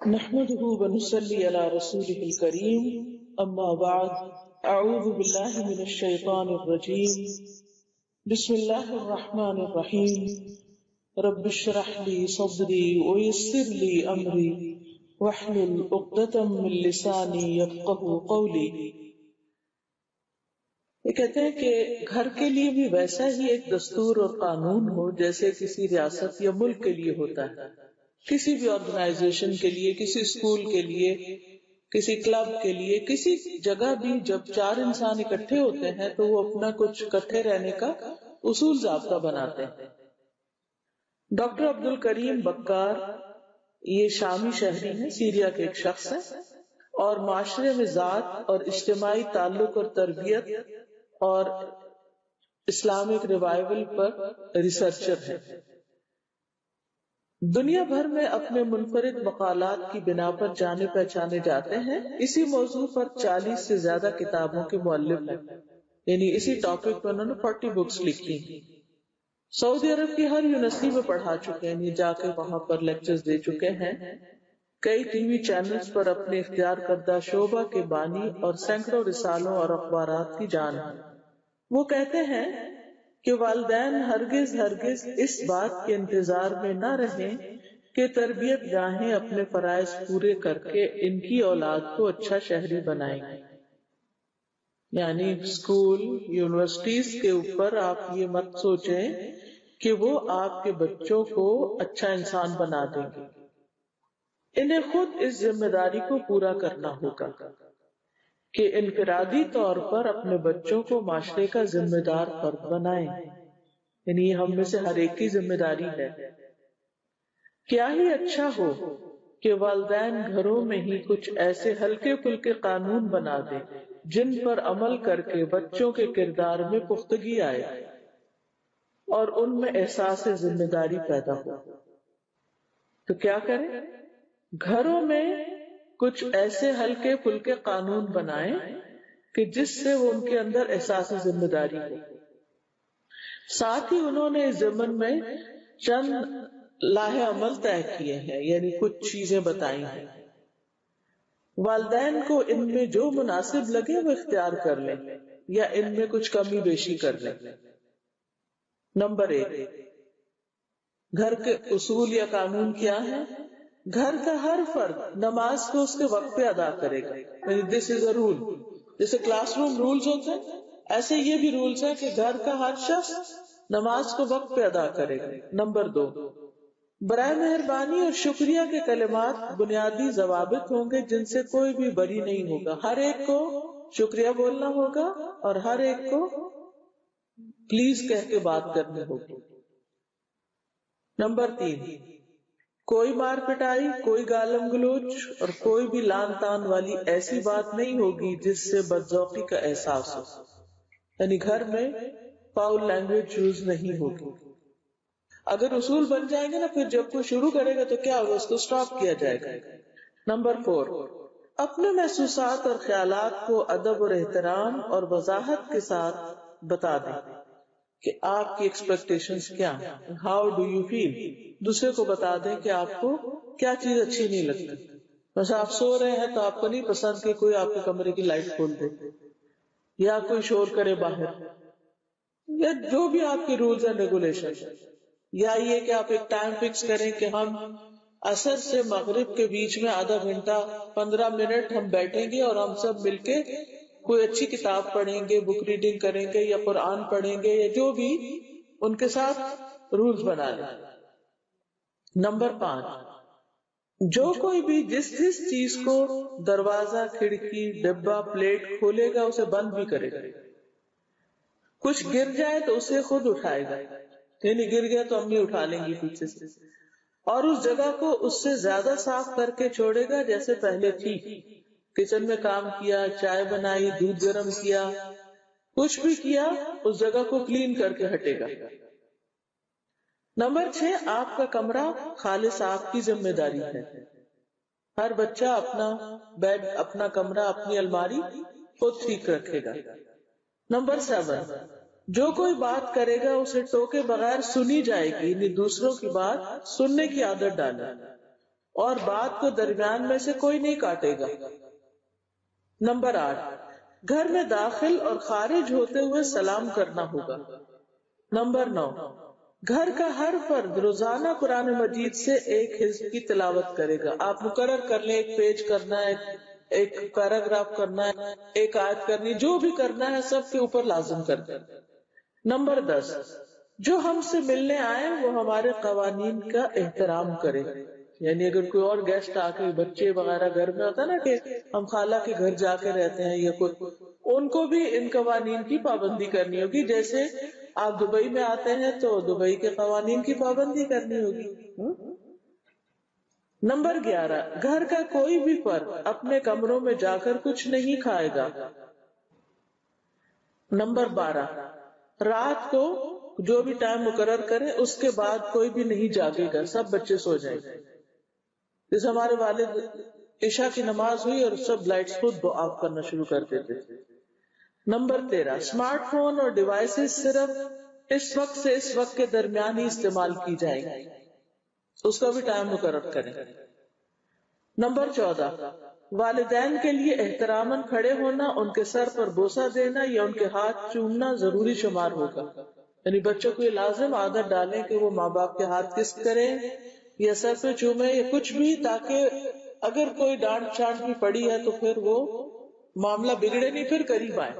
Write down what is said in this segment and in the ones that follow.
نحمده ونصلي على رسوله الكريم اما بعد اعوذ بالله من الشيطان الرجيم بسم الله الرحمن الرحيم رب اشرح لي صدري ويسر لي امري واحلل عقدة من لساني يفقهوا قولي۔ یہ کہتے ہیں کہ گھر کے لیے بھی ویسا ہی ایک دستور اور قانون ہو جیسے کسی ریاست یا ملک کے لیے ہوتا ہے، کسی بھی آرگنائزیشن کے لیے، کسی اسکول کے لیے، کسی کلب کے لیے، کسی جگہ بھی جب چار انسان اکٹھے ہوتے ہیں تو وہ اپنا کچھ اکٹھے رہنے کا اصول ضابطہ بناتے ہیں۔ ڈاکٹر عبد الکریم بکار یہ شامی شہری ہیں، سیریا کے ایک شخص ہیں اور معاشرے میں ذات اور اجتماعی تعلق اور تربیت اور اسلامک ریوائول پر ریسرچر ہیں۔ دنیا بھر میں اپنے منفرد مقالات کی بنا پر جانے پہچانے جاتے ہیں۔ اسی موضوع پر 40 سے زیادہ کتابوں کے مؤلف ہیں، یعنی اسی ٹاپک پر انہوں نے 40 بکس لکھی ہیں۔ سعودی عرب کی ہر یونیورسٹی میں پڑھا چکے ہیں، یعنی جا کے وہاں پر لیکچرز دے چکے ہیں۔ کئی ٹی وی چینلز پر اپنے اختیار کردہ شعبہ کے بانی اور سینکڑوں رسالوں اور اخبارات کی جان ہے۔ وہ کہتے ہیں کہ والدین ہرگز اس بات کے انتظار میں نہ رہیں کہ تربیت گاہیں اپنے فرائض پورے کر کے ان کی اولاد کو اچھا شہری بنائیں گے، یعنی اسکول یونیورسٹیز کے اوپر آپ یہ مت سوچیں کہ وہ آپ کے بچوں کو اچھا انسان بنا دیں گے۔ انہیں خود اس ذمہ داری کو پورا کرنا ہوگا کہ انفرادی طور پر اپنے بچوں کو معاشرے کا ذمہ دار فرد بنائیں، یعنی یہ ہم میں سے ہر ایک کی ذمہ داری ہے۔ کیا ہی اچھا ہو کہ والدین گھروں میں ہی کچھ ایسے ہلکے پھلکے قانون بنا دیں جن پر عمل کر کے بچوں کے کردار میں پختگی آئے اور ان میں احساس ذمہ داری پیدا ہو۔ تو کیا کریں؟ گھروں میں کچھ ایسے ہلکے پھلکے قانون بنائیں کہ جس سے وہ ان کے اندر احساس ذمہ داری ہو۔ ساتھ ہی انہوں نے اس ضمن میں چند لاہ عمل طے کیے ہیں، یعنی کچھ چیزیں بتائی ہیں۔ والدین کو ان میں جو مناسب لگے وہ اختیار کر لیں یا ان میں کچھ کمی بیشی کر لیں۔ نمبر 1، گھر کے اصول یا قانون کیا ہے؟ گھر کا ہر فرد نماز کو اس کے وقت پہ ادا کرے گا، یعنی دس از اے رول۔ جیسے کلاس روم رولز ہوتے ہیں، ایسے یہ بھی رولز ہیں کہ گھر کا ہر شخص نماز کو وقت پہ ادا کرے گا۔ نمبر 2، برائے مہربانی اور شکریہ کے کلمات بنیادی ضوابط ہوں گے جن سے کوئی بھی بری نہیں ہوگا۔ ہر ایک کو شکریہ بولنا ہوگا اور ہر ایک کو پلیز کہہ کے بات کرنی ہوگی۔ نمبر 3، کوئی مار پٹائی، کوئی گالم گلوچ اور کوئی بھی لان تان والی ایسی بات نہیں ہوگی جس سے بدذوقی کا احساس ہو، یعنی گھر میں فاؤل لینگویج یوز نہیں ہوگی۔ اگر اصول بن جائیں گے نا، پھر جب کوئی شروع کرے گا تو کیا ہوگا، اس کو سٹاپ کیا جائے گا۔ نمبر 4، اپنے محسوسات اور خیالات کو ادب اور احترام اور وضاحت کے ساتھ بتا دیں کہ آپ کی ایکسپیکٹیشنز کیا ہیں، ہاؤ ڈو یو فیل۔ دوسرے کو بتا دیں کہ آپ کو کیا چیز اچھی نہیں لگتی۔ بس آپ سو رہے ہیں تو آپ کو نہیں پسند کہ کوئی آپ کے کمرے کی لائٹ کھول دے یا کوئی شور کرے باہر، یا جو بھی آپ کے رولز اینڈ ریگولیشن، یا یہ کہ آپ ایک ٹائم فکس کریں کہ ہم عصر سے مغرب کے بیچ میں آدھا گھنٹہ 15 منٹ ہم بیٹھیں گے اور ہم سب مل کے کوئی اچھی کتاب پڑھیں گے، بک ریڈنگ کریں گے یا قرآن پڑھیں گے یا جو بھی، ان کے ساتھ رولز بنا لیں۔ نمبر 5، جو کوئی بھی جس چیز کو دروازہ، کھڑکی، ڈبہ، پلیٹ کھولے گا اسے بند بھی کرے گا۔ کچھ گر جائے تو اسے خود اٹھائے گا، یعنی گر گیا تو امی اٹھا لیں گی پیچھے سے، اور اس جگہ کو اس سے زیادہ صاف کر کے چھوڑے گا جیسے پہلے تھی۔ کچن میں کام کیا، چائے بنائی، دودھ گرم کیا، کچھ بھی کیا، اس جگہ کو کلین کر کے ہٹے گا۔ نمبر 6، آپ کا کمرہ خالص آپ کی ذمہ داری ہے۔ ہر بچہ اپنا بیڈ، اپنا کمرہ، اپنی الماری خود ٹھیک رکھے گا۔ نمبر 7، جو کوئی بات کرے گا اسے ٹوکے بغیر سنی جائے گی، یعنی دوسروں کی بات سننے کی عادت ڈالیں اور بات کو درمیان میں سے کوئی نہیں کاٹے گا۔ نمبر 8، گھر میں داخل اور خارج ہوتے ہوئے سلام کرنا ہوگا۔ نمبر 9، گھر کا ہر فرد روزانہ قرآن مجید سے ایک حزب کی تلاوت کرے گا۔ آپ مقرر کر لیں، ایک پیج کرنا ہے، ایک پیراگراف کرنا ہے، ایک آیت کرنی، جو بھی کرنا ہے سب کے اوپر لازم کر دیں۔ نمبر 10، جو ہم سے ملنے آئے وہ ہمارے قوانین کا احترام کرے، یعنی اگر کوئی اور گیسٹ آ کے، بچے وغیرہ گھر میں ہوتا نا کہ ہم خالہ کے گھر جا کے رہتے ہیں یا کوئی، ان کو بھی ان قوانین کی پابندی کرنی ہوگی۔ جیسے آپ دبئی میں آتے ہیں تو دبئی کے قوانین کی پابندی کرنی ہوگی۔ نمبر 11، گھر کا کوئی بھی فرد اپنے کمروں میں جا کر کچھ نہیں کھائے گا۔ نمبر 12، رات کو جو بھی ٹائم مقرر کرے اس کے بعد کوئی بھی نہیں جاگے گا، سب بچے سو جائیں گے۔ جیسے ہمارے والد عشاء کی نماز ہوئی اور سب لائٹس خود آف کرنا شروع کر دیتے تھے۔ نمبر 13، اسمارٹ فون اور ڈیوائسز صرف اس وقت سے اس وقت کے درمیان ہی استعمال کی جائیں گی، اس کا بھی ٹائم مقرر کریں۔ نمبر 14، والدین کے لیے احتراماً کھڑے ہونا، ان کے سر پر بوسہ دینا یا ان کے ہاتھ چومنا ضروری شمار ہوگا۔ یعنی بچوں کو یہ لازم عادت ڈالیں کہ وہ ماں باپ کے ہاتھ کس کریں یا سر پہ چومے یا کچھ بھی، تاکہ اگر کوئی ڈانٹ چھانٹ بھی پڑی ہے تو پھر وہ معاملہ بگڑے نہیں، پھر قریب آئے۔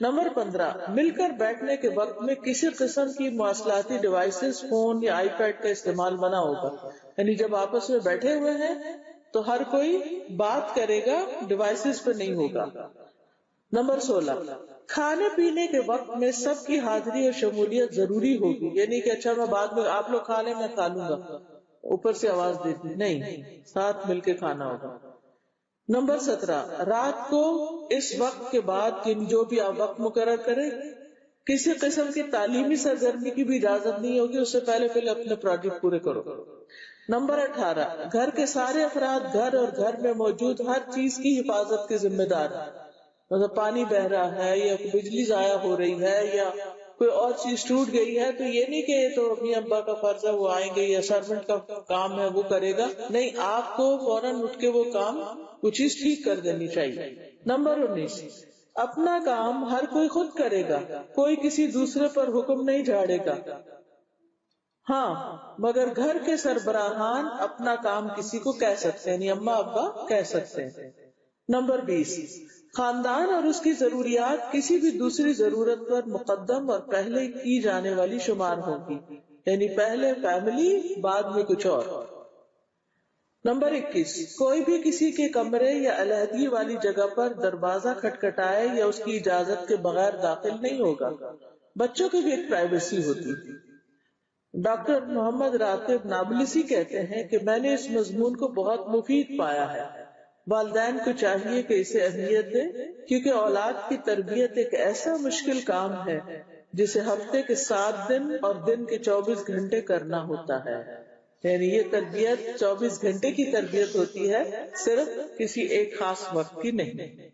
نمبر 15، مل کر بیٹھنے کے وقت میں کسی قسم کی مواصلاتی ڈیوائسز، فون یا آئی پیڈ کا استعمال منع ہوگا۔ یعنی جب آپس میں بیٹھے ہوئے ہیں تو ہر کوئی بات کرے گا، ڈیوائسز پہ نہیں ہوگا۔ نمبر 16، کھانے پینے کے وقت میں سب کی حاضری اور شمولیت ضروری ہوگی، یعنی کہ اچھا میں بعد میں آپ لوگ کھا لیں میں کھا لوں گا، اوپر سے آواز دیتی نہیں، ساتھ مل کے کھانا ہوگا۔ نمبر 17، رات کو اس وقت کے بعد جو بھی آپ وقت مقرر کریں کسی قسم کی تعلیمی سرگرمی کی بھی اجازت نہیں ہوگی، اس سے پہلے اپنے پروجیکٹ پورے کرو۔ نمبر 18، گھر کے سارے افراد گھر اور گھر میں موجود ہر چیز کی حفاظت کے ذمہ دار ہیں۔ مطلب پانی بہ رہا ہے یا بجلی ضائع ہو رہی ہے یا کوئی اور چیز ٹوٹ گئی ہے تو یہ نہیں کہ یہ تو اپنی ابا کا فرض ہے وہ آئیں گے یا سرونٹ کا کام ہے وہ کرے گا، نہیں، آپ کو فوراً اٹھ کے وہ کام وہ چیز ٹھیک کر دینی چاہیے۔ نمبر 19، اپنا کام ہر کوئی خود کرے گا، کوئی کسی دوسرے پر حکم نہیں جھاڑے گا، ہاں مگر گھر کے سربراہان اپنا کام کسی کو کہہ سکتے ہیں، یعنی اماں ابا کہہ سکتے ہیں۔ نمبر 20، خاندان اور اس کی ضروریات کسی بھی دوسری ضرورت پر مقدم اور پہلے کی جانے والی شمار ہوگی، یعنی پہلے فیملی بعد میں کچھ اور۔ نمبر 21، کوئی بھی کسی کے کمرے یا علیحدگی والی جگہ پر دروازہ کھٹکھٹائے یا اس کی اجازت کے بغیر داخل نہیں ہوگا۔ بچوں کی بھی ایک پرائیویسی ہوتی ہے۔ ڈاکٹر محمد راتب نابلسی کہتے ہیں کہ میں نے اس مضمون کو بہت مفید پایا ہے، والدین کو چاہیے کہ اسے اہمیت دیں، کیونکہ اولاد کی تربیت ایک ایسا مشکل کام ہے جسے ہفتے کے 7 دن اور دن کے 24 گھنٹے کرنا ہوتا ہے۔ یعنی یہ تربیت 24 گھنٹے کی تربیت ہوتی ہے، صرف کسی ایک خاص وقت کی نہیں۔